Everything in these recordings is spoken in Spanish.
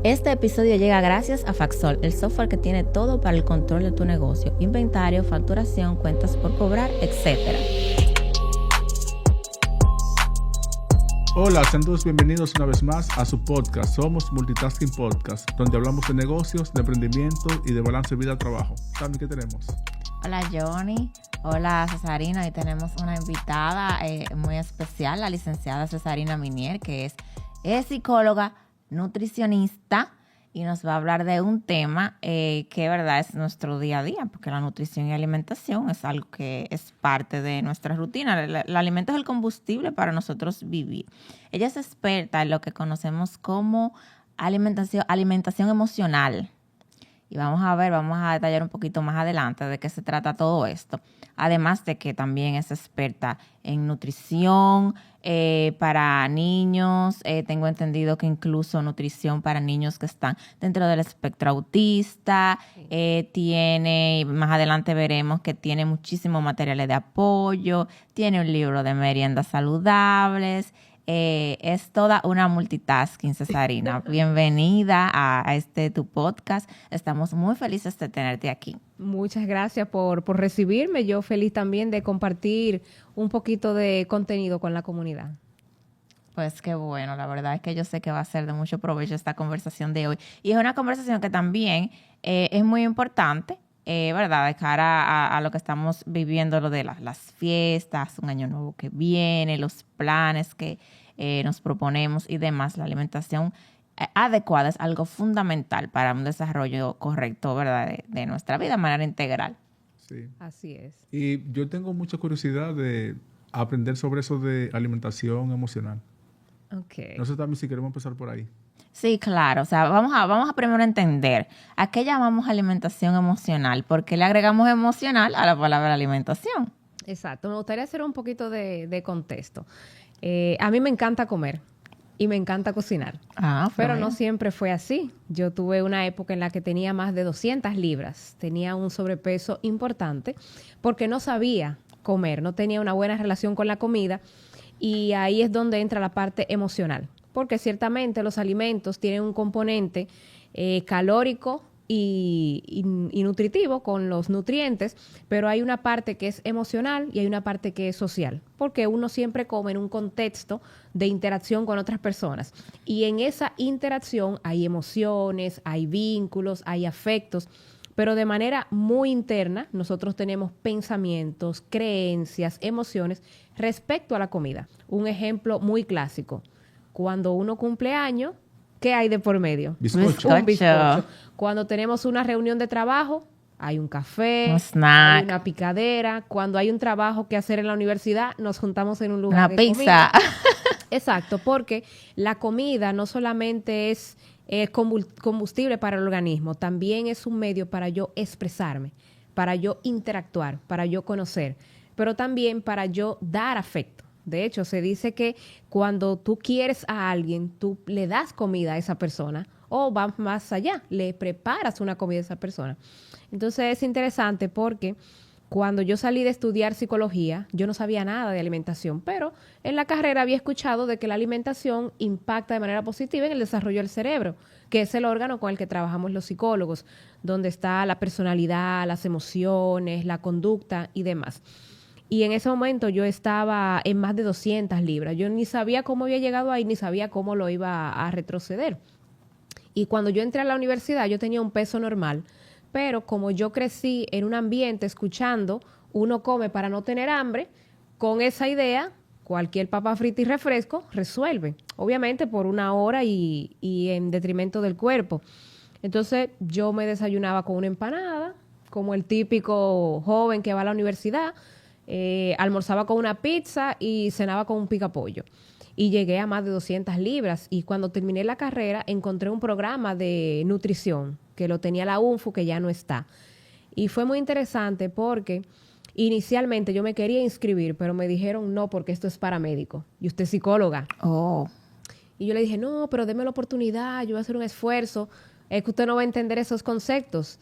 Este episodio llega gracias a Faxol, el software que tiene todo para el control de tu negocio, inventario, facturación, cuentas por cobrar, etc. Hola, sean todos bienvenidos una vez más a su podcast, Somos Multitasking Podcast, donde hablamos de negocios, de emprendimiento y de balance vida-trabajo. ¿Saben qué tenemos? Hola Johnny, hola Cesarina, hoy tenemos una invitada muy especial, la licenciada Cesarina Minier, que es psicóloga, nutricionista, y nos va a hablar de un tema que verdad es nuestro día a día, porque la nutrición y alimentación es algo que es parte de nuestra rutina. El alimento es el combustible para nosotros vivir. Ella es experta en lo que conocemos como alimentación emocional. Y vamos a detallar un poquito más adelante de qué se trata todo esto. Además de que también es experta en nutrición para niños. Tengo entendido que incluso nutrición para niños que están dentro del espectro autista. Tiene, más adelante veremos que tiene muchísimos materiales de apoyo. Tiene un libro de meriendas saludables. Es toda una multitasking, Cesarina. Bienvenida a tu podcast. Estamos muy felices de tenerte aquí. Muchas gracias por recibirme. Yo feliz también de compartir un poquito de contenido con la comunidad. Pues qué bueno, la verdad es que yo sé que va a ser de mucho provecho esta conversación de hoy. Y es una conversación que también es muy importante, ¿verdad? De cara a lo que estamos viviendo, lo de las fiestas, un año nuevo que viene, los planes que nos proponemos y demás. La alimentación adecuada es algo fundamental para un desarrollo correcto, ¿verdad? De nuestra vida de manera integral. Sí. Así es. Y yo tengo mucha curiosidad de aprender sobre eso de alimentación emocional. Okay. No sé también si queremos empezar por ahí. Sí, claro. O sea, vamos a primero entender a qué llamamos alimentación emocional. ¿Por qué le agregamos emocional a la palabra alimentación? Exacto. Me gustaría hacer un poquito de contexto. A mí me encanta comer y me encanta cocinar. Pero no siempre fue así. Yo tuve una época en la que tenía más de 200 libras. Tenía un sobrepeso importante porque no sabía comer, no tenía una buena relación con la comida. Y ahí es donde entra la parte emocional. Porque ciertamente los alimentos tienen un componente calórico y nutritivo con los nutrientes, pero hay una parte que es emocional y hay una parte que es social, porque uno siempre come en un contexto de interacción con otras personas. Y en esa interacción hay emociones, hay vínculos, hay afectos, pero de manera muy interna nosotros tenemos pensamientos, creencias, emociones respecto a la comida. Un ejemplo muy clásico. Cuando uno cumple años, ¿qué hay de por medio? Bizcocho. Un bizcocho. Cuando tenemos una reunión de trabajo, hay un café, un snack, hay una picadera. Cuando hay un trabajo que hacer en la universidad, nos juntamos en un lugar una de pizza. Comida. Exacto, porque la comida no solamente es combustible para el organismo, también es un medio para yo expresarme, para yo interactuar, para yo conocer, pero también para yo dar afecto. De hecho, se dice que cuando tú quieres a alguien, tú le das comida a esa persona o vas más allá, le preparas una comida a esa persona. Entonces es interesante porque cuando yo salí de estudiar psicología, yo no sabía nada de alimentación, pero en la carrera había escuchado de que la alimentación impacta de manera positiva en el desarrollo del cerebro, que es el órgano con el que trabajamos los psicólogos, donde está la personalidad, las emociones, la conducta y demás. Y en ese momento yo estaba en más de 200 libras. Yo ni sabía cómo había llegado ahí, ni sabía cómo lo iba a retroceder. Y cuando yo entré a la universidad, yo tenía un peso normal. Pero como yo crecí en un ambiente escuchando, uno come para no tener hambre, con esa idea, cualquier papa frita y refresco resuelve. Obviamente por una hora y en detrimento del cuerpo. Entonces yo me desayunaba con una empanada, como el típico joven que va a la universidad. Almorzaba con una pizza y cenaba con un picapollo. Y llegué a más de 200 libras. Y cuando terminé la carrera, encontré un programa de nutrición que lo tenía la UNFU, que ya no está. Y fue muy interesante porque inicialmente yo me quería inscribir, pero me dijeron no, porque esto es para médicos. Y usted es psicóloga. Oh. Y yo le dije, no, pero déme la oportunidad, yo voy a hacer un esfuerzo. Es que usted no va a entender esos conceptos.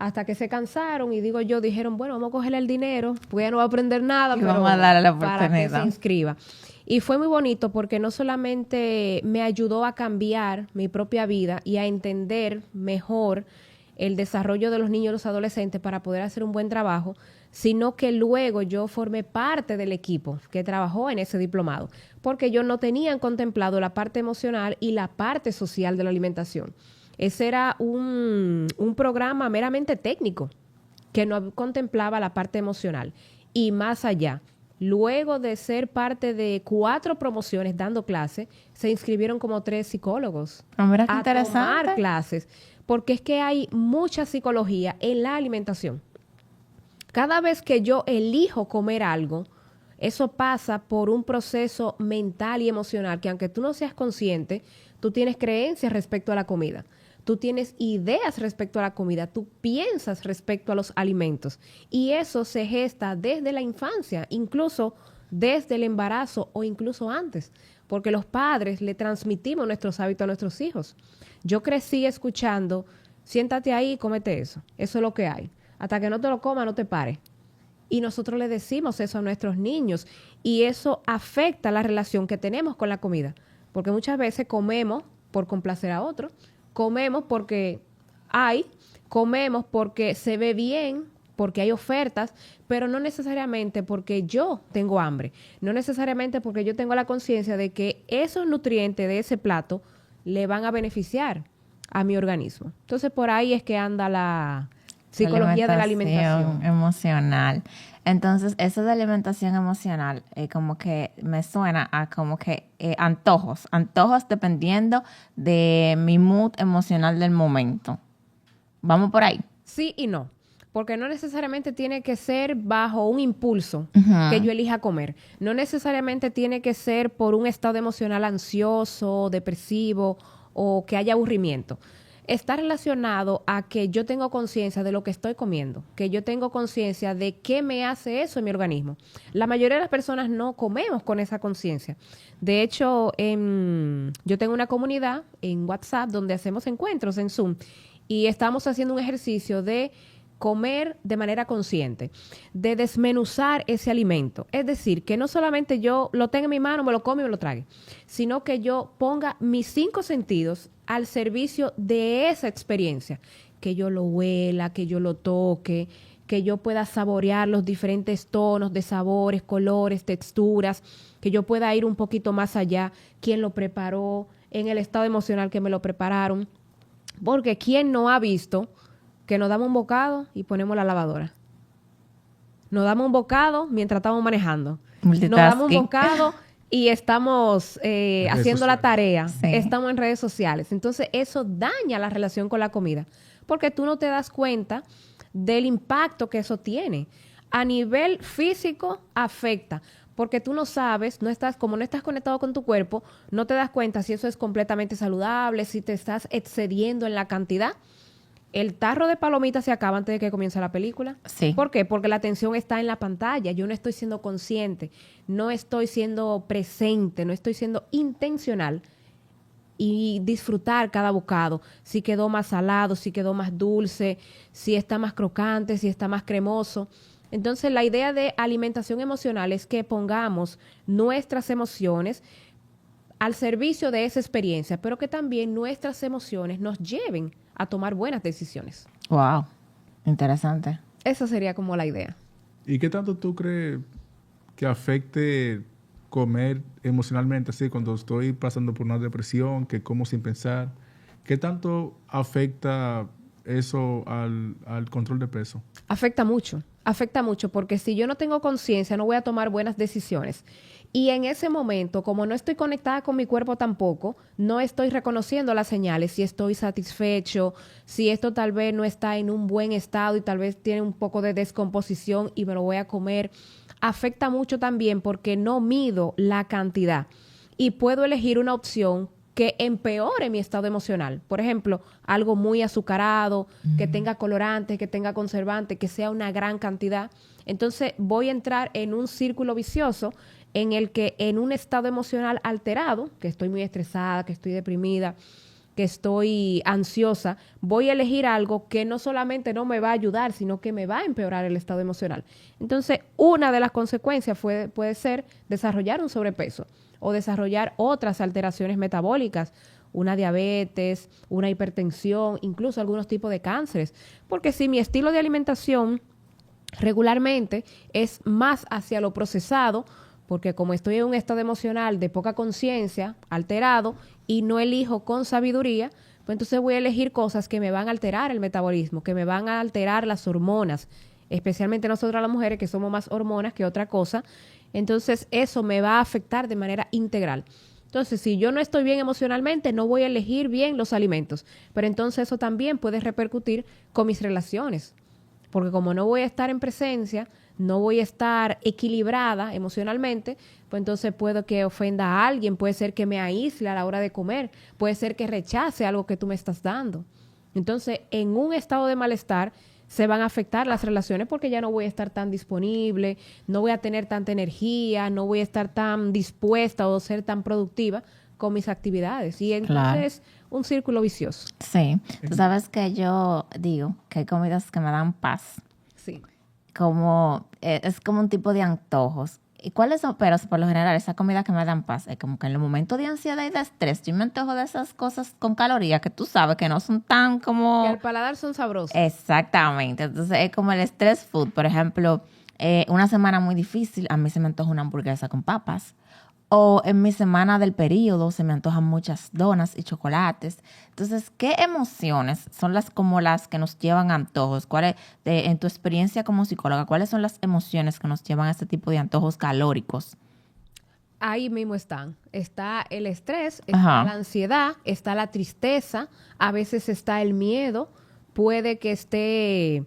Hasta que se cansaron y dijeron, bueno, vamos a cogerle el dinero, porque ya no va a aprender nada, y pero vamos a darle la para que se oportunidad. inscriba. Y fue muy bonito porque no solamente me ayudó a cambiar mi propia vida y a entender mejor el desarrollo de los niños y los adolescentes para poder hacer un buen trabajo, sino que luego yo formé parte del equipo que trabajó en ese diplomado, porque ellos no tenían contemplado la parte emocional y la parte social de la alimentación. Ese era un programa meramente técnico que no contemplaba la parte emocional. Y más allá, luego de ser parte de 4 promociones dando clases, se inscribieron como 3 psicólogos Mira qué a interesante. tomar clases, porque es que hay mucha psicología en la alimentación. Cada vez que yo elijo comer algo, eso pasa por un proceso mental y emocional que aunque tú no seas consciente, tú tienes creencias respecto a la comida. Tú tienes ideas respecto a la comida, tú piensas respecto a los alimentos y eso se gesta desde la infancia, incluso desde el embarazo o incluso antes, porque los padres le transmitimos nuestros hábitos a nuestros hijos. Yo crecí escuchando, siéntate ahí y cómete eso es lo que hay. Hasta que no te lo comas, no te pares. Y nosotros le decimos eso a nuestros niños y eso afecta la relación que tenemos con la comida, porque muchas veces comemos por complacer a otros, comemos porque comemos porque se ve bien, porque hay ofertas, pero no necesariamente porque yo tengo hambre, no necesariamente porque yo tengo la conciencia de que esos nutrientes de ese plato le van a beneficiar a mi organismo. Entonces, por ahí es que anda la psicología de la alimentación emocional. Entonces, eso de alimentación emocional, como que me suena a como que antojos dependiendo de mi mood emocional del momento. ¿Vamos por ahí? Sí y no, porque no necesariamente tiene que ser bajo un impulso que yo elija comer. No necesariamente tiene que ser por un estado emocional ansioso, depresivo o que haya aburrimiento. Está relacionado a que yo tengo conciencia de lo que estoy comiendo, que yo tengo conciencia de qué me hace eso en mi organismo. La mayoría de las personas no comemos con esa conciencia. De hecho, yo tengo una comunidad en WhatsApp donde hacemos encuentros en Zoom y estamos haciendo un ejercicio de comer de manera consciente, de desmenuzar ese alimento. Es decir, que no solamente yo lo tenga en mi mano, me lo come y me lo trague, sino que yo ponga mis 5 sentidos al servicio de esa experiencia, que yo lo huela, que yo lo toque, que yo pueda saborear los diferentes tonos de sabores, colores, texturas, que yo pueda ir un poquito más allá, quién lo preparó, en el estado emocional que me lo prepararon, porque quién no ha visto que nos damos un bocado y ponemos la lavadora. Nos damos un bocado mientras estamos manejando. Nos damos un bocado y estamos haciendo la tarea. Sí. Estamos en redes sociales. Entonces, eso daña la relación con la comida. Porque tú no te das cuenta del impacto que eso tiene. A nivel físico, afecta. Porque tú no sabes, como no estás conectado con tu cuerpo, no te das cuenta si eso es completamente saludable, si te estás excediendo en la cantidad. El tarro de palomitas se acaba antes de que comience la película. Sí. ¿Por qué? Porque la atención está en la pantalla. Yo no estoy siendo consciente, no estoy siendo presente, no estoy siendo intencional y disfrutar cada bocado. Si quedó más salado, si quedó más dulce, si está más crocante, si está más cremoso. Entonces, la idea de alimentación emocional es que pongamos nuestras emociones al servicio de esa experiencia, pero que también nuestras emociones nos lleven a tomar buenas decisiones. Wow, interesante. Esa sería como la idea. ¿Y qué tanto tú crees que afecte comer emocionalmente, así cuando estoy pasando por una depresión, que como sin pensar? ¿Qué tanto afecta eso al control de peso? Afecta mucho porque si yo no tengo conciencia no voy a tomar buenas decisiones. Y en ese momento, como no estoy conectada con mi cuerpo tampoco, no estoy reconociendo las señales, si estoy satisfecho, si esto tal vez no está en un buen estado y tal vez tiene un poco de descomposición y me lo voy a comer. Afecta mucho también porque no mido la cantidad y puedo elegir una opción que empeore mi estado emocional. Por ejemplo, algo muy azucarado, que tenga colorantes, que tenga conservantes, que sea una gran cantidad. Entonces voy a entrar en un círculo vicioso en el que en un estado emocional alterado, que estoy muy estresada, que estoy deprimida, que estoy ansiosa, voy a elegir algo que no solamente no me va a ayudar, sino que me va a empeorar el estado emocional. Entonces, una de las consecuencias puede ser desarrollar un sobrepeso o desarrollar otras alteraciones metabólicas, una diabetes, una hipertensión, incluso algunos tipos de cánceres. Porque si mi estilo de alimentación regularmente es más hacia lo procesado, porque como estoy en un estado emocional de poca conciencia, alterado, y no elijo con sabiduría, pues entonces voy a elegir cosas que me van a alterar el metabolismo, que me van a alterar las hormonas, especialmente nosotras las mujeres que somos más hormonas que otra cosa. Entonces eso me va a afectar de manera integral. Entonces, si yo no estoy bien emocionalmente, no voy a elegir bien los alimentos, pero entonces eso también puede repercutir con mis relaciones, porque como no voy a estar en presencia, no voy a estar equilibrada emocionalmente, pues entonces puedo que ofenda a alguien, puede ser que me aísle a la hora de comer, puede ser que rechace algo que tú me estás dando. Entonces, en un estado de malestar se van a afectar las relaciones porque ya no voy a estar tan disponible, no voy a tener tanta energía, no voy a estar tan dispuesta o ser tan productiva con mis actividades. Y entonces, un círculo vicioso. Sí, tú sabes que yo digo que hay comidas que me dan paz. Sí. Es como un tipo de antojos. ¿Y cuáles son? Pero por lo general, esa comida que me dan paz es como que en los momentos de ansiedad y de estrés, yo me antojo de esas cosas con calorías que tú sabes que no son tan como... Que al paladar son sabrosas. Exactamente. Entonces, es como el stress food. Por ejemplo, una semana muy difícil, a mí se me antoja una hamburguesa con papas. O en mi semana del periodo se me antojan muchas donas y chocolates. Entonces, ¿qué emociones son las que nos llevan a antojos? En tu experiencia como psicóloga, cuáles son las emociones que nos llevan a este tipo de antojos calóricos? Ahí mismo están. Está el estrés, está Ajá. la ansiedad, está la tristeza, a veces está el miedo, puede que esté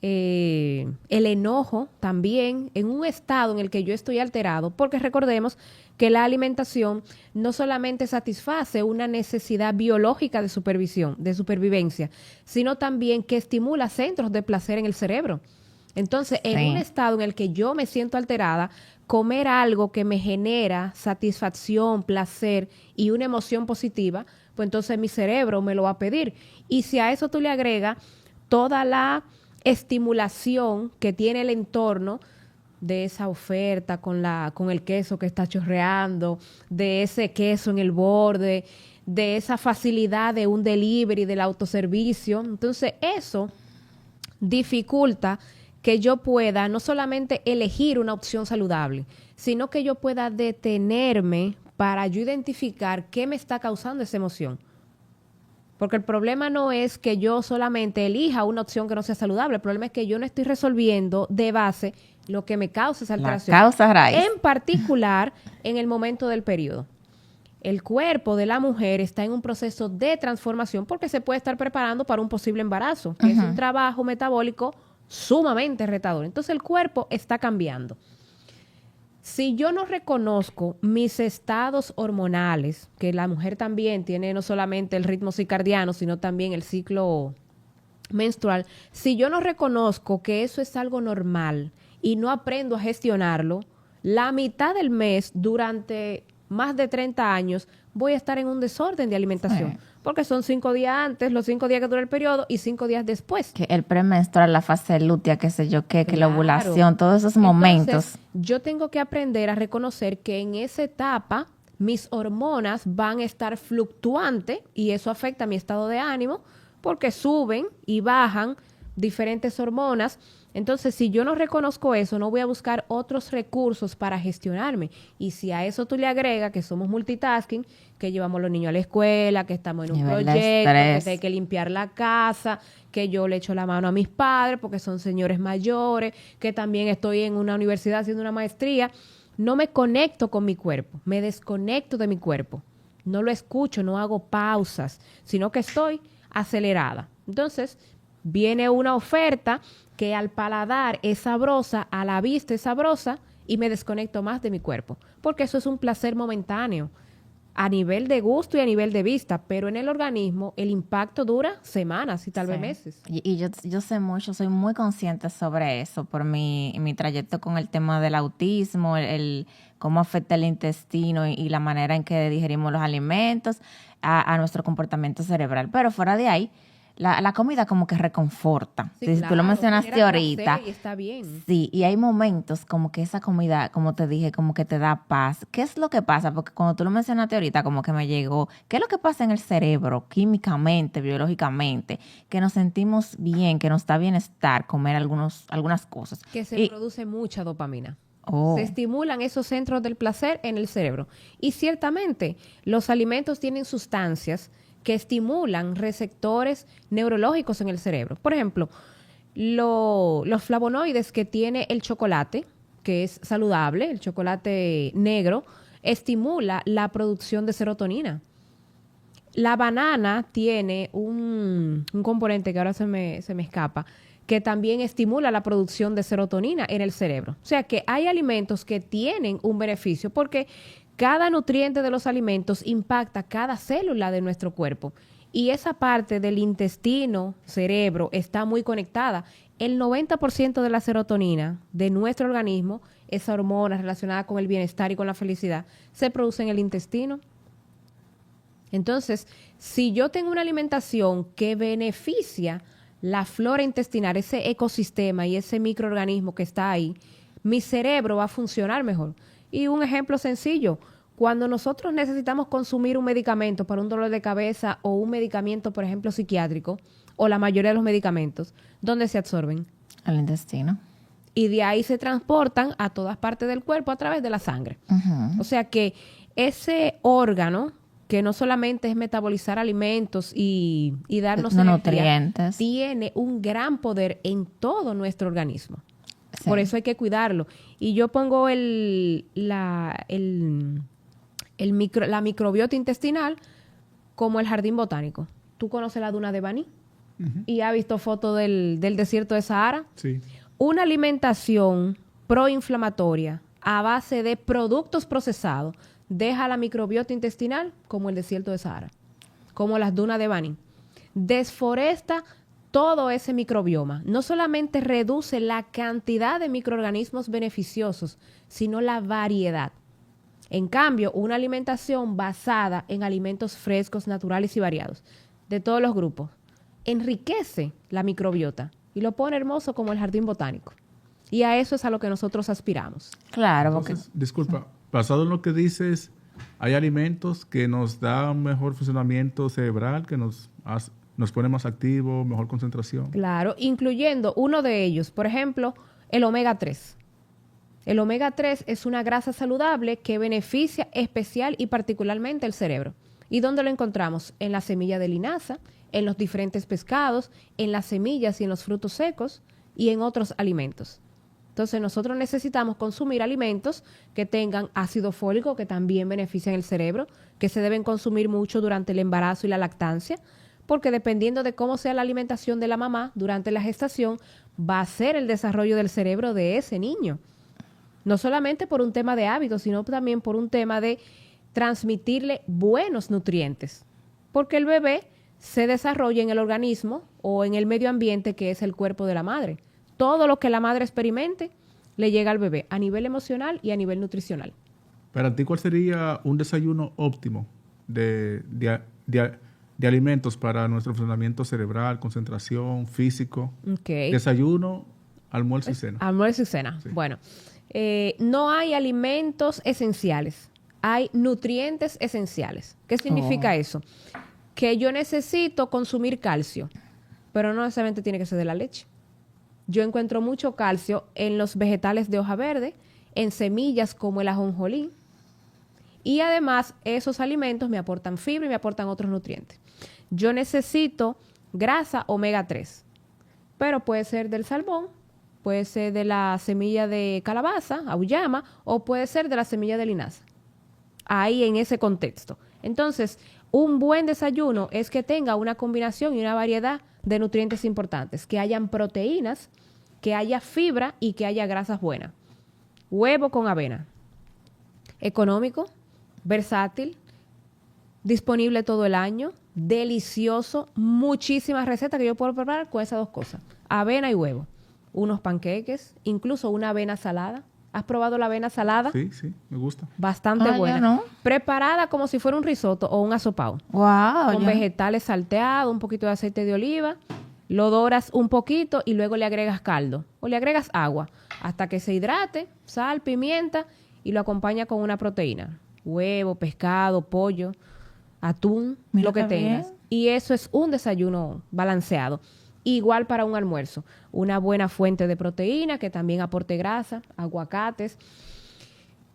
el enojo también, en un estado en el que yo estoy alterado, porque recordemos que la alimentación no solamente satisface una necesidad biológica de supervivencia, sino también que estimula centros de placer en el cerebro. Entonces, en un estado en el que yo me siento alterada, comer algo que me genera satisfacción, placer y una emoción positiva, pues entonces mi cerebro me lo va a pedir. Y si a eso tú le agregas toda la estimulación que tiene el entorno de esa oferta con el queso que está chorreando, de ese queso en el borde, de esa facilidad de un delivery, del autoservicio, entonces eso dificulta que yo pueda no solamente elegir una opción saludable, sino que yo pueda detenerme para yo identificar qué me está causando esa emoción. Porque el problema no es que yo solamente elija una opción que no sea saludable, el problema es que yo no estoy resolviendo de base lo que me causa esa alteración. La causa raíz. En particular, en el momento del periodo. El cuerpo de la mujer está en un proceso de transformación porque se puede estar preparando para un posible embarazo, que es un trabajo metabólico sumamente retador. Entonces el cuerpo está cambiando. Si yo no reconozco mis estados hormonales, que la mujer también tiene no solamente el ritmo circadiano, sino también el ciclo menstrual, si yo no reconozco que eso es algo normal y no aprendo a gestionarlo, la mitad del mes, durante más de 30 años, voy a estar en un desorden de alimentación. Sí. Porque son 5 días antes, los 5 días que dura el periodo y 5 días después. Que el premenstrual, la fase lútea, qué sé yo qué, que la ovulación, todos esos momentos. Entonces, yo tengo que aprender a reconocer que en esa etapa mis hormonas van a estar fluctuantes y eso afecta mi estado de ánimo porque suben y bajan diferentes hormonas. Entonces, si yo no reconozco eso, no voy a buscar otros recursos para gestionarme. Y si a eso tú le agregas que somos multitasking, que llevamos a los niños a la escuela, que estamos en un proyecto, que hay que limpiar la casa, que yo le echo la mano a mis padres porque son señores mayores, que también estoy en una universidad haciendo una maestría, no me conecto con mi cuerpo, me desconecto de mi cuerpo. No lo escucho, no hago pausas, sino que estoy acelerada. Entonces, viene una oferta que al paladar es sabrosa, a la vista es sabrosa y me desconecto más de mi cuerpo, porque eso es un placer momentáneo a nivel de gusto y a nivel de vista, pero en el organismo el impacto dura semanas y tal vez meses. Y yo sé mucho, soy muy consciente sobre eso por mi trayecto con el tema del autismo, el cómo afecta el intestino y la manera en que digerimos los alimentos. a nuestro comportamiento cerebral. Pero fuera de ahí, la comida como que reconforta. Sí, Si tú lo mencionaste genera ahorita. placer y está bien. Sí, y hay momentos como que esa comida, como te dije, como que te da paz. ¿Qué es lo que pasa? Porque cuando tú lo mencionaste ahorita, como que me llegó, ¿qué es lo que pasa en el cerebro, químicamente, biológicamente? Que nos sentimos bien, que nos da bienestar comer algunas cosas. Que se Y- produce mucha dopamina. Oh, Se estimulan esos centros del placer en el cerebro. Y ciertamente, los alimentos tienen sustancias que estimulan receptores neurológicos en el cerebro. Por ejemplo, los flavonoides que tiene el chocolate, que es saludable, el chocolate negro, estimula la producción de serotonina. La banana tiene un componente que ahora se me escapa, que también estimula la producción de serotonina en el cerebro. O sea que hay alimentos que tienen un beneficio porque cada nutriente de los alimentos impacta cada célula de nuestro cuerpo. Y esa parte del intestino, cerebro, está muy conectada. El 90% de la serotonina de nuestro organismo, esa hormona relacionada con el bienestar y con la felicidad, se produce en el intestino. Entonces, si yo tengo una alimentación que beneficia la flora intestinal, ese ecosistema y ese microorganismo que está ahí, mi cerebro va a funcionar mejor. Y un ejemplo sencillo, cuando nosotros necesitamos consumir un medicamento para un dolor de cabeza o un medicamento, por ejemplo, psiquiátrico, o la mayoría de los medicamentos, ¿dónde se absorben? el intestino. Y de ahí se transportan a todas partes del cuerpo a través de la sangre. Ujú. O sea que ese órgano, que no solamente es metabolizar alimentos y darnos No energía, nutrientes. tiene un gran poder en todo nuestro organismo. Sí. Por eso hay que cuidarlo. Y yo pongo la microbiota intestinal como el jardín botánico. ¿Tú conoces la duna de Bani? Y has visto fotos del desierto de Sahara. Sí. Una alimentación proinflamatoria a base de productos procesados deja la microbiota intestinal como el desierto de Sahara, como las dunas de Bani. Desforesta todo ese microbioma. No solamente reduce la cantidad de microorganismos beneficiosos, sino la variedad. En cambio, una alimentación basada en alimentos frescos, naturales y variados, de todos los grupos, enriquece la microbiota y lo pone hermoso como el jardín botánico. Y a eso es a lo que nosotros aspiramos. Claro, Entonces, disculpa, basado en lo que dices, hay alimentos que nos dan mejor funcionamiento cerebral, que nos pone más activos, mejor concentración. Claro, incluyendo uno de ellos, por ejemplo, el omega 3. El omega 3 es una grasa saludable que beneficia especial y particularmente el cerebro. ¿Y dónde lo encontramos? En la semilla de linaza, en los diferentes pescados, en las semillas y en los frutos secos y en otros alimentos. Entonces nosotros necesitamos consumir alimentos que tengan ácido fólico, que también benefician el cerebro, que se deben consumir mucho durante el embarazo y la lactancia, porque dependiendo de cómo sea la alimentación de la mamá durante la gestación, va a ser el desarrollo del cerebro de ese niño. No solamente por un tema de hábitos, sino también por un tema de transmitirle buenos nutrientes, porque el bebé se desarrolla en el organismo o en el medio ambiente que es el cuerpo de la madre. Todo lo que la madre experimente le llega al bebé a nivel emocional y a nivel nutricional. Para ti, ¿cuál sería un desayuno óptimo de alimentos para nuestro funcionamiento cerebral, concentración, físico? Okay. Desayuno, almuerzo y cena. Almuerzo y cena. Sí. Bueno, no hay alimentos esenciales, hay nutrientes esenciales. ¿Qué significa eso? Que yo necesito consumir calcio, pero no necesariamente tiene que ser de la leche. Yo encuentro mucho calcio en los vegetales de hoja verde, en semillas como el ajonjolí. Y además, esos alimentos me aportan fibra y me aportan otros nutrientes. Yo necesito grasa omega 3, pero puede ser del salmón, puede ser de la semilla de calabaza, auyama, o puede ser de la semilla de linaza. Ahí en ese contexto. Entonces, un buen desayuno es que tenga una combinación y una variedad de nutrientes importantes, que hayan proteínas, que haya fibra y que haya grasas buenas. Huevo con avena. Económico, versátil, disponible todo el año, delicioso, muchísimas recetas que yo puedo preparar con esas dos cosas, avena y huevo. Unos panqueques, incluso una avena salada, ¿Has probado la avena salada? Sí, me gusta. Bastante Yo buena. no. Preparada como si fuera un risotto o un asopao. Wow. Con vegetales salteados, un poquito de aceite de oliva, lo doras un poquito y luego le agregas caldo o le agregas agua hasta que se hidrate, sal, pimienta y lo acompaña con una proteína, huevo, pescado, pollo, atún, Mira lo que qué tengas. bien. Y eso es un desayuno balanceado. Igual para un almuerzo, una buena fuente de proteína que también aporte grasa, aguacates.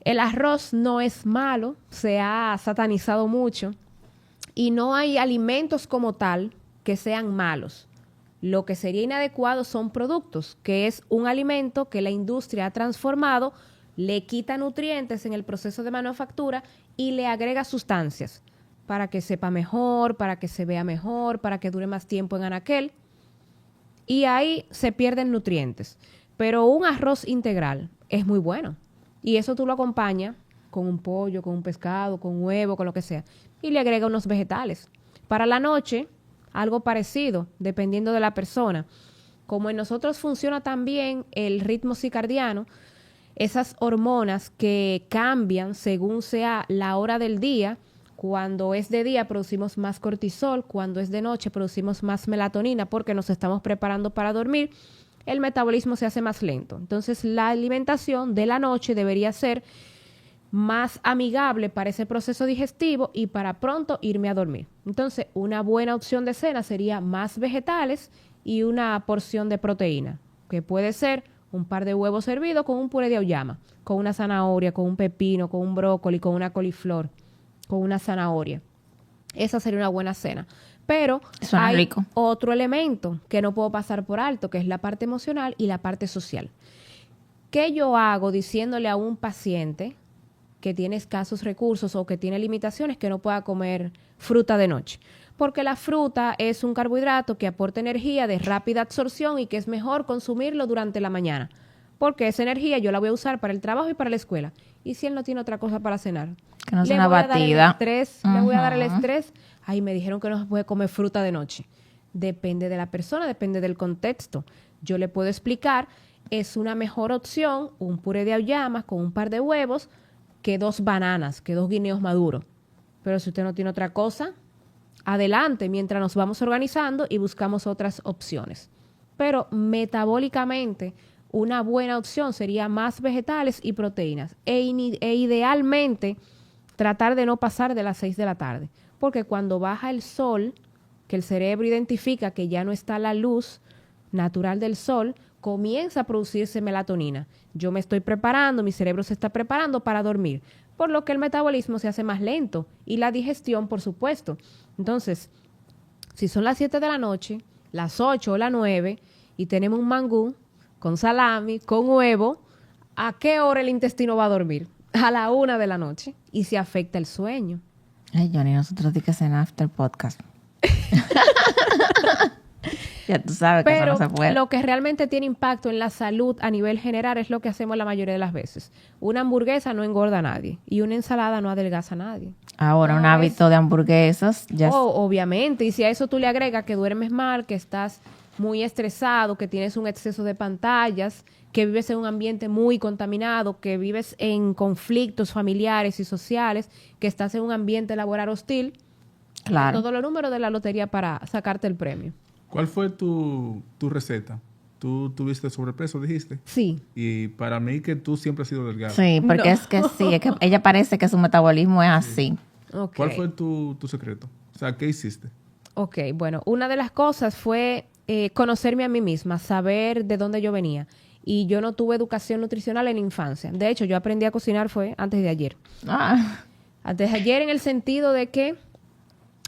El arroz no es malo, se ha satanizado mucho y no hay alimentos como tal que sean malos. Lo que sería inadecuado son productos, que es un alimento que la industria ha transformado, le quita nutrientes en el proceso de manufactura y le agrega sustancias para que sepa mejor, para que se vea mejor, para que dure más tiempo en anaquel. Y ahí se pierden nutrientes. Pero un arroz integral es muy bueno. Y eso tú lo acompañas con un pollo, con un pescado, con huevo, con lo que sea. Y le agrega unos vegetales. Para la noche, algo parecido, dependiendo de la persona. Como en nosotros funciona también el ritmo circadiano, esas hormonas que cambian según sea la hora del día. Cuando es de día producimos más cortisol, cuando es de noche producimos más melatonina porque nos estamos preparando para dormir, el metabolismo se hace más lento. Entonces la alimentación de la noche debería ser más amigable para ese proceso digestivo y para pronto irme a dormir. Entonces una buena opción de cena sería más vegetales y una porción de proteína, que puede ser un par de huevos hervidos con un puré de auyama, con una zanahoria, con un pepino, con un brócoli, con una coliflor, con una zanahoria. Esa sería una buena cena. Pero Suena hay rico. otro elemento que no puedo pasar por alto, que es la parte emocional y la parte social. ¿Qué yo hago diciéndole a un paciente que tiene escasos recursos o que tiene limitaciones que no pueda comer fruta de noche? Porque la fruta es un carbohidrato que aporta energía de rápida absorción y que es mejor consumirlo durante la mañana. Porque esa energía yo la voy a usar para el trabajo y para la escuela. ¿Y si él no tiene otra cosa para cenar? Que no Le sea una voy a dar el batida. estrés, le voy a dar el Ujú. estrés. Ay, me dijeron que no se puede comer fruta de noche. Depende de la persona, depende del contexto. Yo le puedo explicar, es una mejor opción un puré de auyama con un par de huevos que 2 bananas, que 2 guineos maduros. Pero si usted no tiene otra cosa, adelante, mientras nos vamos organizando y buscamos otras opciones. Pero metabólicamente, una buena opción sería más vegetales y proteínas. E idealmente, tratar de no pasar de las 6 de la tarde. Porque cuando baja el sol, que el cerebro identifica que ya no está la luz natural del sol, comienza a producirse melatonina. Yo me estoy preparando, mi cerebro se está preparando para dormir, por lo que el metabolismo se hace más lento y la digestión, por supuesto. Entonces, si son las 7 de la noche, las 8 o las 9 y tenemos un mangú con salami, con huevo, ¿a qué hora el intestino va a dormir? A la 1 de la noche y se afecta el sueño. Ay, Johnny, nosotros di que cenar after podcast. Ya tú sabes que Pero eso no se puede. lo que realmente tiene impacto en la salud a nivel general es lo que hacemos la mayoría de las veces. Una hamburguesa no engorda a nadie y una ensalada no adelgaza a nadie. Ahora, un No hábito de hamburguesas. Ya Obviamente, y si a eso tú le agregas que duermes mal, que estás muy estresado, que tienes un exceso de pantallas, que vives en un ambiente muy contaminado, que vives en conflictos familiares y sociales, que estás en un ambiente laboral hostil, claro. todos los números de la lotería para sacarte el premio. ¿Cuál fue tu receta? Tú tuviste sobrepeso, dijiste. Sí. Y para mí que tú siempre has sido delgada. Sí, porque No. es que ella parece que su metabolismo es así. Okay. ¿Cuál fue tu secreto? O sea, ¿qué hiciste? Ok, bueno, una de las cosas fue conocerme a mí misma, saber de dónde yo venía. Y yo no tuve educación nutricional en la infancia. De hecho, yo aprendí a cocinar fue antes de ayer. Ah, Antes de ayer en el sentido de que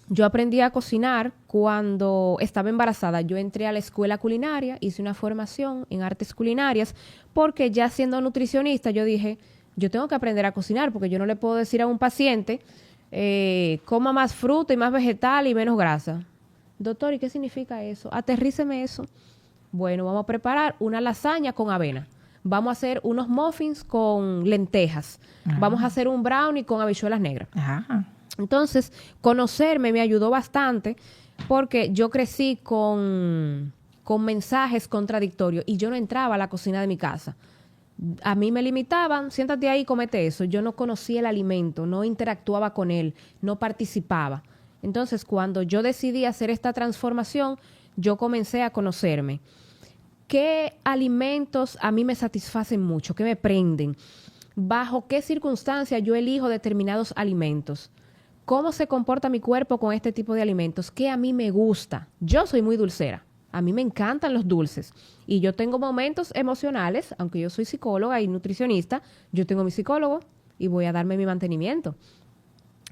yo aprendí a cocinar cuando estaba embarazada. Yo entré a la escuela culinaria, hice una formación en artes culinarias, porque ya siendo nutricionista yo dije, yo tengo que aprender a cocinar, porque yo no le puedo decir a un paciente, coma más fruta y más vegetal y menos grasa. Doctor, ¿y qué significa eso? Aterríceme eso. Bueno, vamos a preparar una lasaña con avena. Vamos a hacer unos muffins con lentejas. Vamos a hacer un brownie con habichuelas negras. ajá. Entonces, conocerme me ayudó bastante porque yo crecí con mensajes contradictorios y yo no entraba a la cocina de mi casa. A mí me limitaban, siéntate ahí y comete eso. Yo no conocía el alimento, no interactuaba con él, no participaba. Entonces, cuando yo decidí hacer esta transformación, yo comencé a conocerme. ¿Qué alimentos a mí me satisfacen mucho? ¿Qué me prenden? ¿Bajo qué circunstancias yo elijo determinados alimentos? ¿Cómo se comporta mi cuerpo con este tipo de alimentos? ¿Qué a mí me gusta? Yo soy muy dulcera. A mí me encantan los dulces. Y yo tengo momentos emocionales, aunque yo soy psicóloga y nutricionista, yo tengo mi psicólogo y voy a darme mi mantenimiento.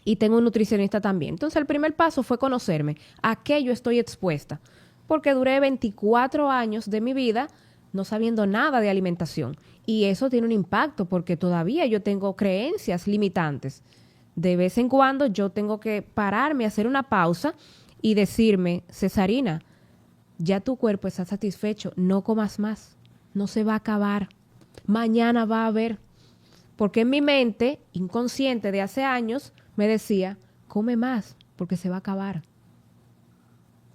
Y tengo un nutricionista también. Entonces, el primer paso fue conocerme. ¿A qué yo estoy expuesta? Porque duré 24 años de mi vida no sabiendo nada de alimentación. Y eso tiene un impacto porque todavía yo tengo creencias limitantes. De vez en cuando yo tengo que pararme, hacer una pausa y decirme, Cesarina, ya tu cuerpo está satisfecho, no comas más, no se va a acabar, mañana va a haber. Porque en mi mente inconsciente de hace años me decía, come más porque se va a acabar.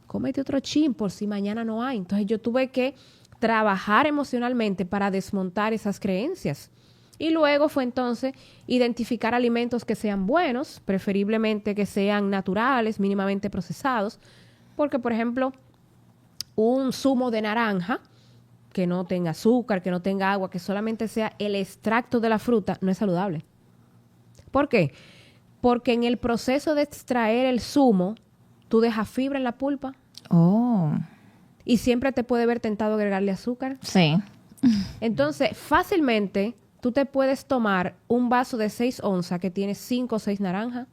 Cómete otro chin por si mañana no hay. Entonces yo tuve que trabajar emocionalmente para desmontar esas creencias. Y luego fue entonces identificar alimentos que sean buenos, preferiblemente que sean naturales, mínimamente procesados, porque, por ejemplo, un zumo de naranja que no tenga azúcar, que no tenga agua, que solamente sea el extracto de la fruta, no es saludable. ¿Por qué? Porque en el proceso de extraer el zumo, tú dejas fibra en la pulpa. Oh. Y siempre te puede ver tentado agregarle azúcar. Sí. Entonces, fácilmente tú te puedes tomar un vaso de 6 onzas que tiene 5 o 6 naranjas,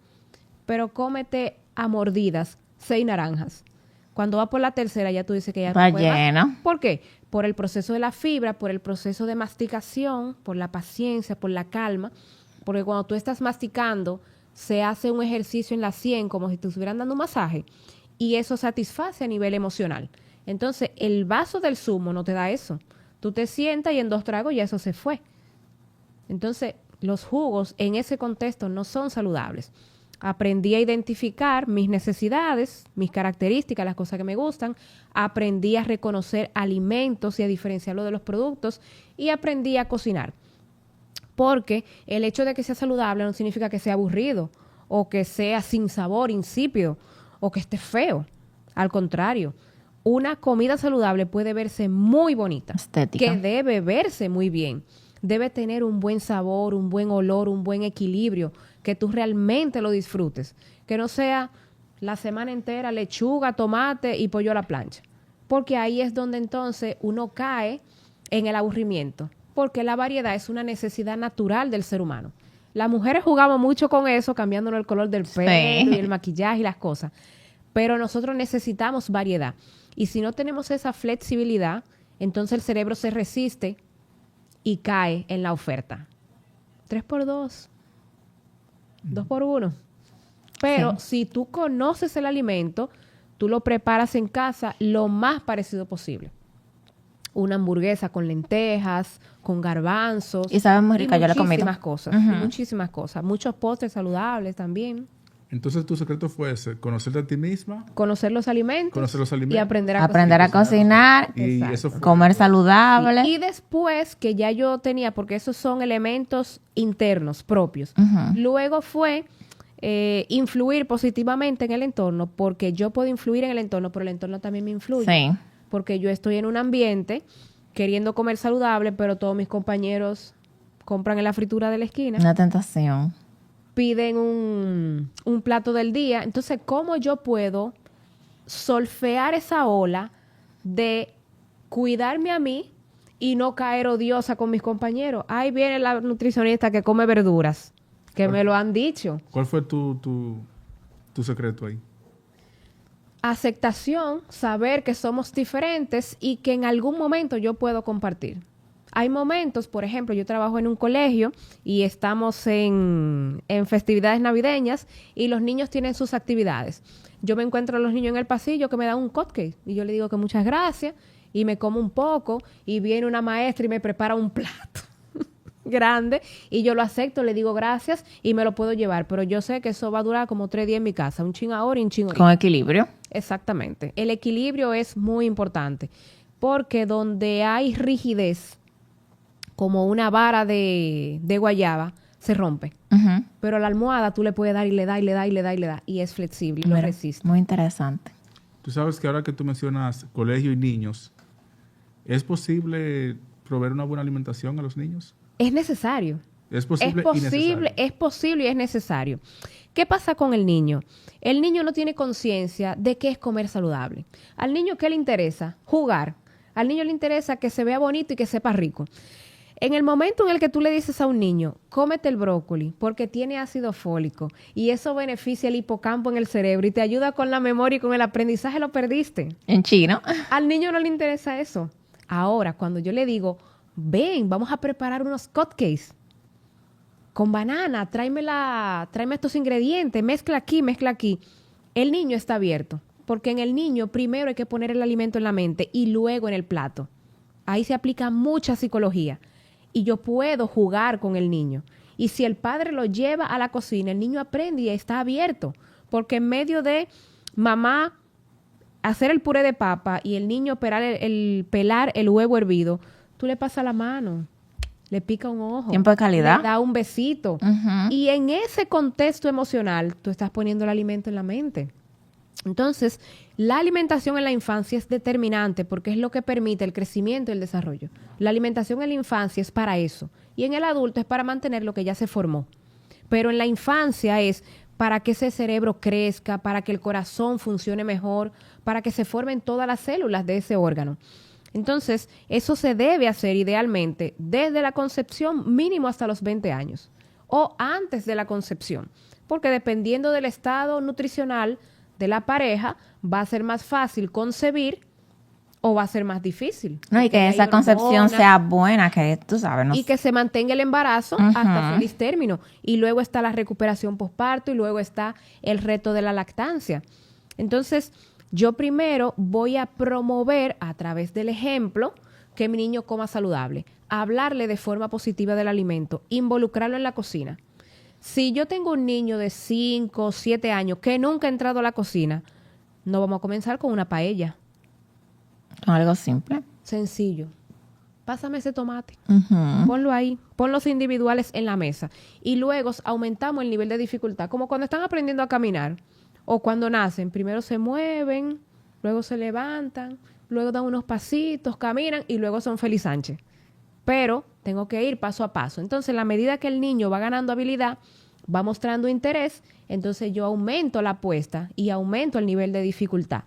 pero cómete a mordidas 6 naranjas. Cuando va por la tercera ya tú dices que ya Va no puede más. lleno. ¿Por qué? Por el proceso de la fibra, por el proceso de masticación, por la paciencia, por la calma. Porque cuando tú estás masticando, se hace un ejercicio en la sien como si te estuvieran dando un masaje y eso satisface a nivel emocional. Entonces, el vaso del zumo no te da eso. Tú te sientas y en 2 tragos ya eso se fue. Entonces, los jugos en ese contexto no son saludables. Aprendí a identificar mis necesidades, mis características, las cosas que me gustan. Aprendí a reconocer alimentos y a diferenciarlo de los productos. Y aprendí a cocinar. Porque el hecho de que sea saludable no significa que sea aburrido o que sea sin sabor, insípido o que esté feo. Al contrario, una comida saludable puede verse muy bonita. Estética. Que debe verse muy bien. Debe tener un buen sabor, un buen olor, un buen equilibrio, que tú realmente lo disfrutes. Que no sea la semana entera lechuga, tomate y pollo a la plancha. Porque ahí es donde entonces uno cae en el aburrimiento. Porque la variedad es una necesidad natural del ser humano. Las mujeres jugamos mucho con eso, cambiándonos el color del pelo y el maquillaje y las cosas. Pero nosotros necesitamos variedad. Y si no tenemos esa flexibilidad, entonces el cerebro se resiste y cae en la oferta. 3x2, 2x1. Pero si tú conoces el alimento, tú lo preparas en casa lo más parecido posible. Una hamburguesa con lentejas, con garbanzos. Y sabe muy rica, yo la he comido. Muchísimas cosas. Muchos postres saludables también. Entonces, tu secreto fue ese, conocerte a ti misma. Conocer los alimentos. Y aprender a cocinar. Y eso fue comer saludable. Y después que ya yo tenía, porque esos son elementos internos, propios. Luego fue influir positivamente en el entorno, porque yo puedo influir en el entorno, pero el entorno también me influye. Sí. Porque yo estoy en un ambiente queriendo comer saludable, pero todos mis compañeros compran en la fritura de la esquina. Una tentación. Piden un plato del día. Entonces, ¿cómo yo puedo solfear esa ola de cuidarme a mí y no caer odiosa con mis compañeros? Ahí viene la nutricionista que come verduras, que me lo han dicho. ¿Cuál fue tu secreto ahí? Aceptación, saber que somos diferentes y que en algún momento yo puedo compartir. Hay momentos, por ejemplo, yo trabajo en un colegio y estamos en festividades navideñas y los niños tienen sus actividades. Yo me encuentro a los niños en el pasillo que me dan un cupcake y yo le digo que muchas gracias y me como un poco y viene una maestra y me prepara un plato grande y yo lo acepto, le digo gracias y me lo puedo llevar, pero yo sé que eso va a durar como 3 días en mi casa, un chin ahora y un chin ahorita. Con equilibrio. Exactamente. El equilibrio es muy importante porque donde hay rigidez como una vara de guayaba, se rompe. Ujú. Pero la almohada tú le puedes dar y le da y le da y le da y le da y es flexible y lo Mira, resiste. muy interesante. Tú sabes que ahora que tú mencionas colegio y niños, ¿es posible proveer una buena alimentación a los niños? Es necesario. Es posible y necesario. Es posible y es necesario. ¿Qué pasa con el niño? El niño no tiene conciencia de qué es comer saludable. Al niño, ¿qué le interesa? Jugar. Al niño le interesa que se vea bonito y que sepa rico. En el momento en el que tú le dices a un niño, cómete el brócoli porque tiene ácido fólico y eso beneficia el hipocampo en el cerebro y te ayuda con la memoria y con el aprendizaje, lo perdiste. En chino. Al niño no le interesa eso. Ahora, cuando yo le digo, ven, vamos a preparar unos cupcakes con banana, tráeme estos ingredientes, mezcla aquí. El niño está abierto, porque en el niño primero hay que poner el alimento en la mente y luego en el plato. Ahí se aplica mucha psicología y yo puedo jugar con el niño. Y si el padre lo lleva a la cocina, el niño aprende y está abierto, porque en medio de mamá hacer el puré de papa y el niño pelar el huevo hervido, tú le pasas la mano, le pica un ojo. Tiempo de calidad. Le da un besito. Ujú. Y en ese contexto emocional, tú estás poniendo el alimento en la mente. Entonces, la alimentación en la infancia es determinante porque es lo que permite el crecimiento y el desarrollo. La alimentación en la infancia es para eso. Y en el adulto es para mantener lo que ya se formó. Pero en la infancia es para que ese cerebro crezca, para que el corazón funcione mejor, para que se formen todas las células de ese órgano. Entonces, eso se debe hacer idealmente desde la concepción mínimo hasta los 20 años o antes de la concepción, porque dependiendo del estado nutricional de la pareja, va a ser más fácil concebir o va a ser más difícil. No, y Porque que hay esa concepción hormonas, sea buena, que tú sabes, ¿no? y que se mantenga el embarazo Ujú. hasta feliz término. Y luego está la recuperación posparto y luego está el reto de la lactancia. Entonces, yo primero voy a promover a través del ejemplo que mi niño coma saludable, hablarle de forma positiva del alimento, involucrarlo en la cocina. Si yo tengo un niño de 5 o 7 años que nunca ha entrado a la cocina, no vamos a comenzar con una paella. Algo simple. Sencillo. Pásame ese tomate. Ujú. Ponlo ahí, pon los individuales en la mesa y luego aumentamos el nivel de dificultad, como cuando están aprendiendo a caminar o cuando nacen, primero se mueven, luego se levantan, luego dan unos pasitos, caminan y luego son Feliz Sánchez. Pero tengo que ir paso a paso. Entonces, en la medida que el niño va ganando habilidad, va mostrando interés, entonces yo aumento la apuesta y aumento el nivel de dificultad.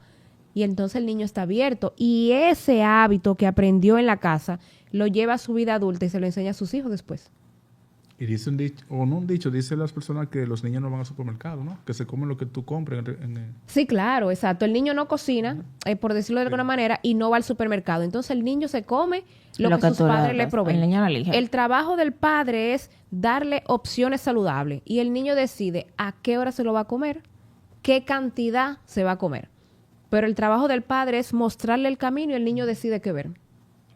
Y entonces el niño está abierto y ese hábito que aprendió en la casa lo lleva a su vida adulta y se lo enseña a sus hijos después. Y dice un dicho, o no un dicho, dice las personas que los niños no van al supermercado, ¿no? Que se comen lo que tú compres. Sí, claro, exacto. El niño no cocina, por decirlo de alguna manera, y no va al supermercado. Entonces el niño se come lo que sus tú padres le das. proveen. El niño lo elige. El trabajo del padre es darle opciones saludables y el niño decide a qué hora se lo va a comer, qué cantidad se va a comer. Pero el trabajo del padre es mostrarle el camino y el niño decide qué ver.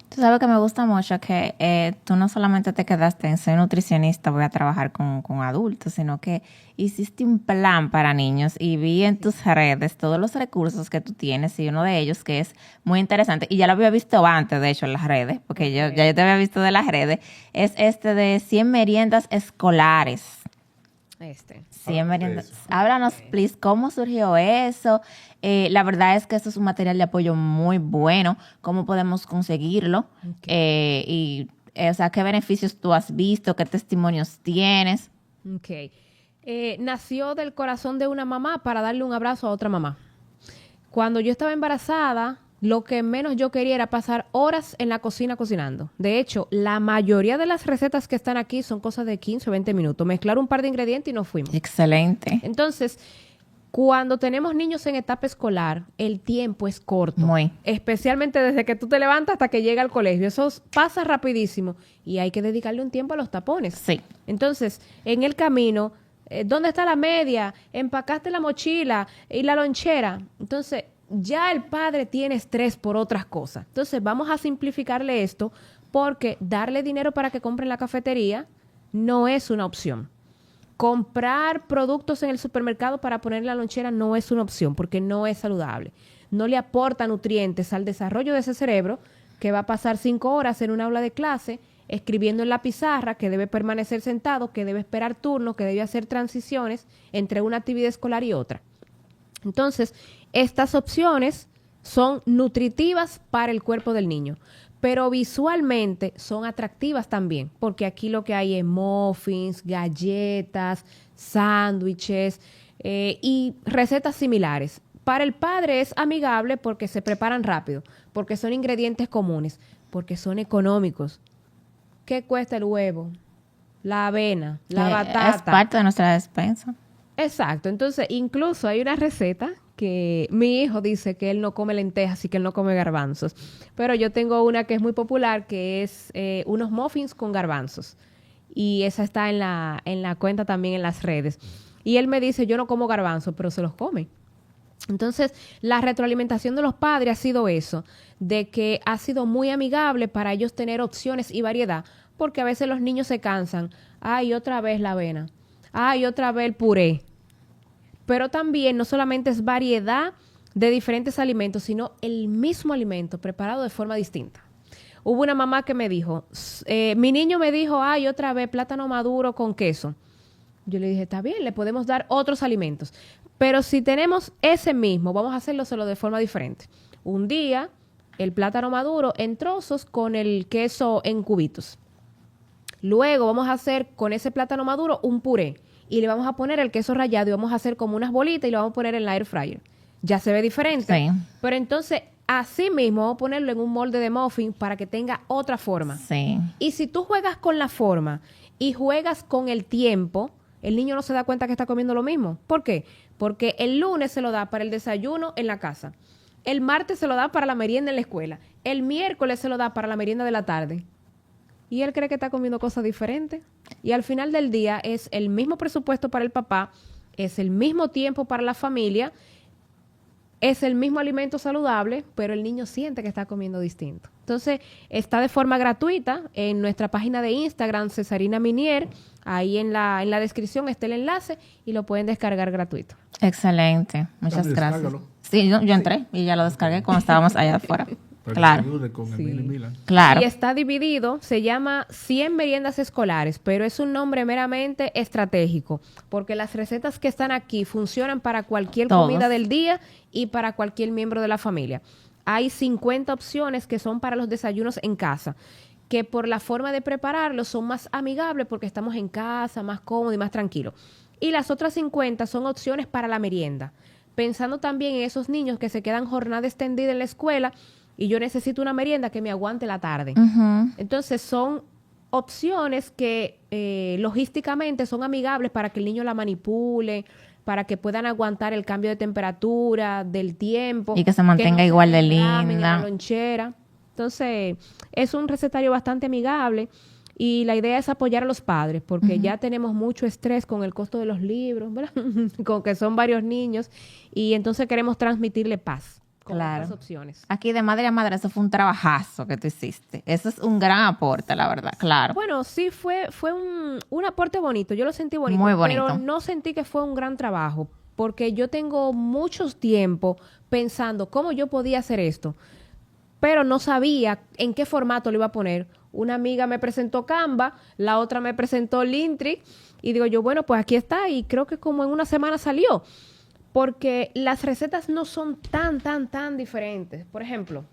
Tú sabes que me gusta mucho que tú no solamente te quedaste en ser nutricionista, voy a trabajar con adultos, sino que hiciste un plan para niños y vi en tus redes todos los recursos que tú tienes y uno de ellos que es muy interesante, y ya lo había visto antes, de hecho, en las redes, porque yo te había visto de las redes, es este de 100 meriendas escolares. 100 meriendas. Háblanos, please, ¿cómo surgió eso? La verdad es que esto es un material de apoyo muy bueno. ¿Cómo podemos conseguirlo? O sea, ¿qué beneficios tú has visto? ¿Qué testimonios tienes? Ok. Nació del corazón de una mamá para darle un abrazo a otra mamá. Cuando yo estaba embarazada, lo que menos yo quería era pasar horas en la cocina cocinando. De hecho, la mayoría de las recetas que están aquí son cosas de 15 o 20 minutos. Mezclar un par de ingredientes y nos fuimos. Excelente. Entonces, cuando tenemos niños en etapa escolar, el tiempo es corto. Muy. Especialmente desde que tú te levantas hasta que llega al colegio. Eso pasa rapidísimo y hay que dedicarle un tiempo a los tapones. Sí. Entonces, en el camino, ¿dónde está la media? Empacaste la mochila y la lonchera. Entonces, ya el padre tiene estrés por otras cosas. Entonces, vamos a simplificarle esto porque darle dinero para que compren la cafetería no es una opción. Comprar productos en el supermercado para poner en la lonchera no es una opción porque no es saludable. No le aporta nutrientes al desarrollo de ese cerebro que va a pasar 5 horas en un aula de clase escribiendo en la pizarra, que debe permanecer sentado, que debe esperar turno, que debe hacer transiciones entre una actividad escolar y otra. Entonces, estas opciones son nutritivas para el cuerpo del niño, pero visualmente son atractivas también, porque aquí lo que hay es muffins, galletas, sándwiches y recetas similares. Para el padre es amigable porque se preparan rápido, porque son ingredientes comunes, porque son económicos. ¿Qué cuesta el huevo? La avena, la batata. Es parte de nuestra despensa. Exacto. Entonces, incluso hay una receta que mi hijo dice que él no come lentejas y que él no come garbanzos. Pero yo tengo una que es muy popular, que es unos muffins con garbanzos. Y esa está en la cuenta también en las redes. Y él me dice, yo no como garbanzos, pero se los come. Entonces, la retroalimentación de los padres ha sido eso, de que ha sido muy amigable para ellos tener opciones y variedad, porque a veces los niños se cansan. Ay, otra vez la avena. Ay, otra vez el puré. Pero también no solamente es variedad de diferentes alimentos, sino el mismo alimento preparado de forma distinta. Hubo una mamá que me dijo, mi niño me dijo, ay, otra vez plátano maduro con queso. Yo le dije, está bien, le podemos dar otros alimentos. Pero si tenemos ese mismo, vamos a hacerlo solo de forma diferente. Un día, el plátano maduro en trozos con el queso en cubitos. Luego vamos a hacer con ese plátano maduro un puré. Y le vamos a poner el queso rallado y vamos a hacer como unas bolitas y lo vamos a poner en la air fryer. Ya se ve diferente. Sí. Pero entonces, así mismo, vamos a ponerlo en un molde de muffin para que tenga otra forma. Sí. Y si tú juegas con la forma y juegas con el tiempo, el niño no se da cuenta que está comiendo lo mismo. ¿Por qué? Porque el lunes se lo da para el desayuno en la casa. El martes se lo da para la merienda en la escuela. El miércoles se lo da para la merienda de la tarde. Y él cree que está comiendo cosas diferentes. Y al final del día es el mismo presupuesto para el papá, es el mismo tiempo para la familia, es el mismo alimento saludable, pero el niño siente que está comiendo distinto. Entonces, está de forma gratuita en nuestra página de Instagram, Cesarina Minier. Ahí en la descripción está el enlace y lo pueden descargar gratuito. Excelente. Muchas Dale, gracias. descárgalo. Sí, yo entré y ya lo descargué cuando estábamos allá afuera. Para Claro. que te ayude con Emilio y Milan. Claro. Y está dividido, se llama 100 meriendas escolares, pero es un nombre meramente estratégico, porque las recetas que están aquí funcionan para cualquier Todos. comida del día y para cualquier miembro de la familia. Hay 50 opciones que son para los desayunos en casa, que por la forma de prepararlos son más amigables porque estamos en casa, más cómodo y más tranquilo. Y las otras 50 son opciones para la merienda, pensando también en esos niños que se quedan jornada extendida en la escuela y yo necesito una merienda que me aguante la tarde. Ujú. Entonces son opciones que logísticamente son amigables para que el niño la manipule, para que puedan aguantar el cambio de temperatura, del tiempo. Y que se mantenga no igual de derramen en la linda. lonchera. Entonces, es un recetario bastante amigable y la idea es apoyar a los padres porque ya tenemos mucho estrés con el costo de los libros, ¿verdad? Con que son varios niños y entonces queremos transmitirle paz con Claro. otras opciones. Aquí de madre a madre, eso fue un trabajazo que tú hiciste. Eso es un gran aporte, la verdad, claro. Bueno, sí, fue un aporte bonito. Yo lo sentí bonito. Muy bonito. Pero no sentí que fue un gran trabajo. Porque yo tengo mucho tiempo pensando cómo yo podía hacer esto. Pero no sabía en qué formato lo iba a poner. Una amiga me presentó Canva, la otra me presentó Linktree. Y digo yo, bueno, pues aquí está. Y creo que como en una semana salió. Porque las recetas no son tan diferentes. Por ejemplo,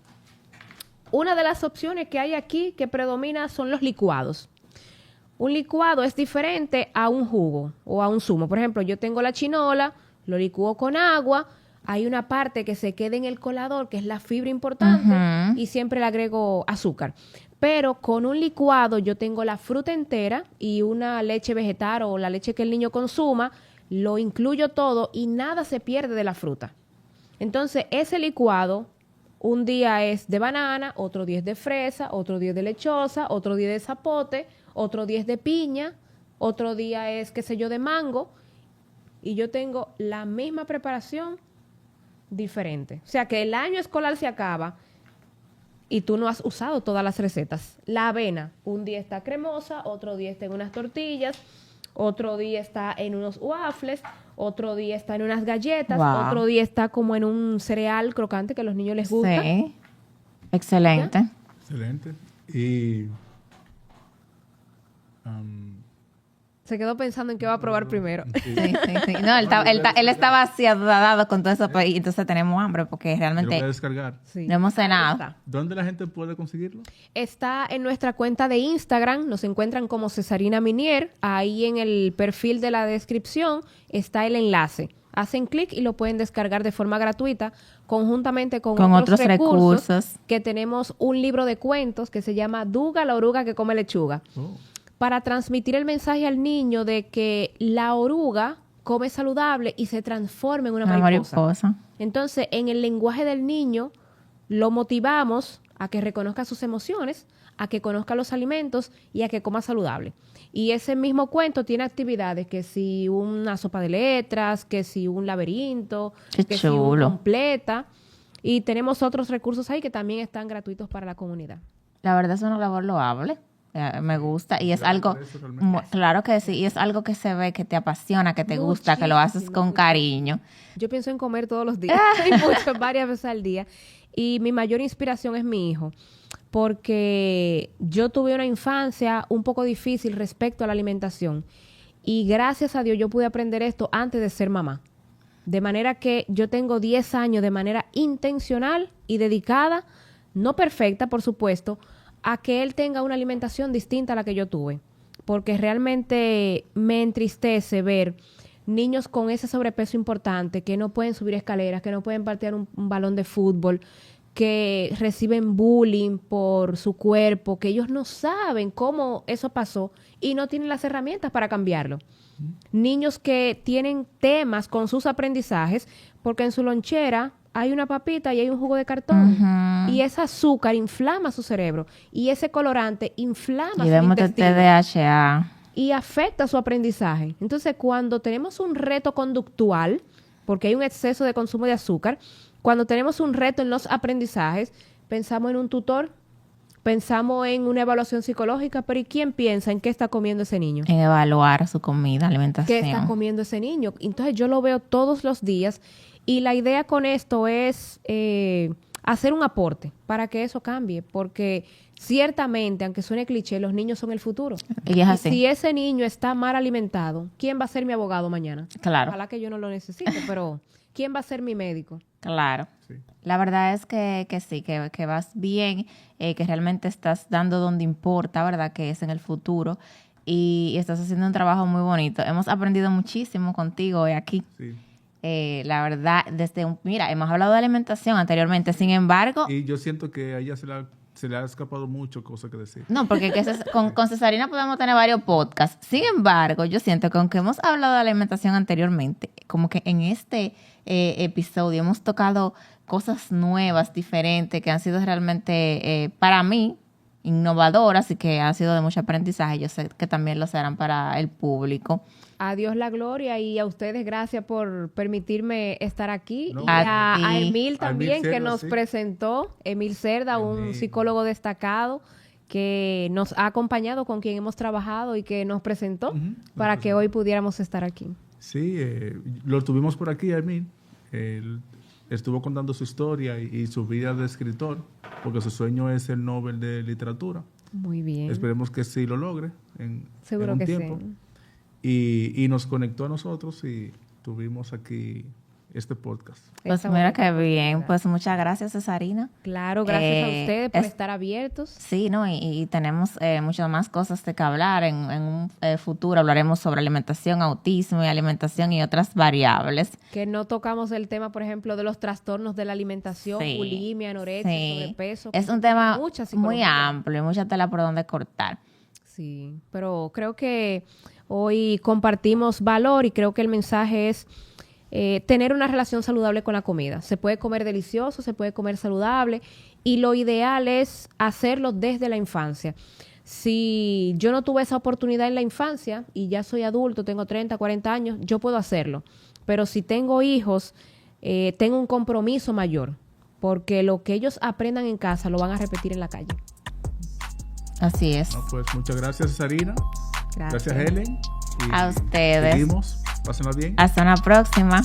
una de las opciones que hay aquí que predomina son los licuados. Un licuado es diferente a un jugo o a un zumo. Por ejemplo, yo tengo la chinola, lo licúo con agua, hay una parte que se queda en el colador, que es la fibra importante, Ujú. y siempre le agrego azúcar. Pero con un licuado yo tengo la fruta entera y una leche vegetal o la leche que el niño consuma, lo incluyo todo y nada se pierde de la fruta. Entonces, ese licuado, un día es de banana, otro día es de fresa, otro día es de lechosa, otro día de zapote, otro día es de piña, otro día es, qué sé yo, de mango. Y yo tengo la misma preparación diferente. O sea, que el año escolar se acaba y tú no has usado todas las recetas. La avena, un día está cremosa, otro día está en unas tortillas, otro día está en unos waffles, otro día está en unas galletas, Wow. otro día está como en un cereal crocante que a los niños les gusta. Sí. Excelente. Excelente. Y Se quedó pensando en qué va a probar primero. Sí. Sí. No, él estaba así adadado con todo eso, y entonces tenemos hambre porque Yo lo voy a realmente descargar. Sí. no hemos cenado. Ahí está. ¿Dónde la gente puede conseguirlo? Está en nuestra cuenta de Instagram, nos encuentran como Cesarina Minier. Ahí en el perfil de la descripción está el enlace. Hacen clic y lo pueden descargar de forma gratuita, conjuntamente con otros recursos. Que tenemos un libro de cuentos que se llama Duga, la oruga que come lechuga, para transmitir el mensaje al niño de que la oruga come saludable y se transforma en una mariposa. Entonces, en el lenguaje del niño, lo motivamos a que reconozca sus emociones, a que conozca los alimentos y a que coma saludable. Y ese mismo cuento tiene actividades, que si una sopa de letras, que si un laberinto, Qué que si un chulo. completa. Y tenemos otros recursos ahí que también están gratuitos para la comunidad. La verdad es una labor loable. Me gusta y es algo, claro que sí, y es algo que se ve, que te apasiona, que te gusta, que lo haces con cariño. Yo pienso en comer todos los días, y varias veces al día. Y mi mayor inspiración es mi hijo, porque yo tuve una infancia un poco difícil respecto a la alimentación. Y gracias a Dios yo pude aprender esto antes de ser mamá. De manera que yo tengo 10 años de manera intencional y dedicada, no perfecta, por supuesto, a que él tenga una alimentación distinta a la que yo tuve. Porque realmente me entristece ver niños con ese sobrepeso importante, que no pueden subir escaleras, que no pueden patear un balón de fútbol, que reciben bullying por su cuerpo, que ellos no saben cómo eso pasó y no tienen las herramientas para cambiarlo. Niños que tienen temas con sus aprendizajes, porque en su lonchera hay una papita y hay un jugo de cartón. Y ese azúcar inflama su cerebro. Y ese colorante inflama Y su vemos de intestino. TDAH. Y afecta su aprendizaje. Entonces, cuando tenemos un reto conductual, porque hay un exceso de consumo de azúcar, cuando tenemos un reto en los aprendizajes, pensamos en un tutor, pensamos en una evaluación psicológica, pero ¿y quién piensa en qué está comiendo ese niño? En evaluar su comida, alimentación. ¿Qué está comiendo ese niño? Entonces, yo lo veo todos los días y la idea con esto es hacer un aporte para que eso cambie, porque ciertamente, aunque suene cliché, los niños son el futuro. Y es así. Si ese niño está mal alimentado, ¿quién va a ser mi abogado mañana? Claro. Ojalá que yo no lo necesite, pero ¿quién va a ser mi médico? Claro. Sí. La verdad es que sí, que vas bien, que realmente estás dando donde importa, ¿verdad? Que es en el futuro. Y estás haciendo un trabajo muy bonito. Hemos aprendido muchísimo contigo hoy aquí. Sí. La verdad, mira, hemos hablado de alimentación anteriormente, sin embargo... Y yo siento que a ella se le ha escapado mucho cosas que decir. No, porque con Cesarina podemos tener varios podcasts. Sin embargo, yo siento que aunque hemos hablado de alimentación anteriormente, como que en este episodio hemos tocado cosas nuevas, diferentes, que han sido realmente, para mí, innovadoras y que han sido de mucho aprendizaje. Yo sé que también lo serán para el público. A Dios la gloria y a ustedes gracias por permitirme estar aquí. No, Y a ti. Emil también, Cerda, que nos sí. presentó. Emil Cerda, un Emil. psicólogo destacado que nos ha acompañado, con quien hemos trabajado y que nos presentó para que hoy pudiéramos estar aquí. Sí, lo tuvimos por aquí, Emil. Él estuvo contando su historia y su vida de escritor, porque su sueño es el Nobel de Literatura. Muy bien. Esperemos que sí lo logre en Seguro un que tiempo. sí. Y nos conectó a nosotros y tuvimos aquí este podcast. Pues Esta mira bonita qué bien. oportunidad. Pues muchas gracias, Cesarina. Claro, gracias a ustedes por es- estar abiertos. Sí, ¿no? Y tenemos muchas más cosas de que hablar. En un futuro hablaremos sobre alimentación, autismo y alimentación y otras variables. Que no tocamos el tema, por ejemplo, de los trastornos de la alimentación, Sí, bulimia, anorexia, sí. sobrepeso. Es un tema Mucha muy psicología. amplio y mucha tela por donde cortar. Sí, pero creo que hoy compartimos valor y creo que el mensaje es tener una relación saludable con la comida. Se puede comer delicioso, se puede comer saludable y lo ideal es hacerlo desde la infancia. Si yo no tuve esa oportunidad en la infancia y ya soy adulto, tengo 30, 40 años, yo puedo hacerlo. Pero si tengo hijos, tengo un compromiso mayor, porque lo que ellos aprendan en casa lo van a repetir en la calle. Así es. No, pues muchas gracias, Sarina. Gracias, Helen. Y A ustedes. Seguimos. Pásenla bien. Hasta una próxima.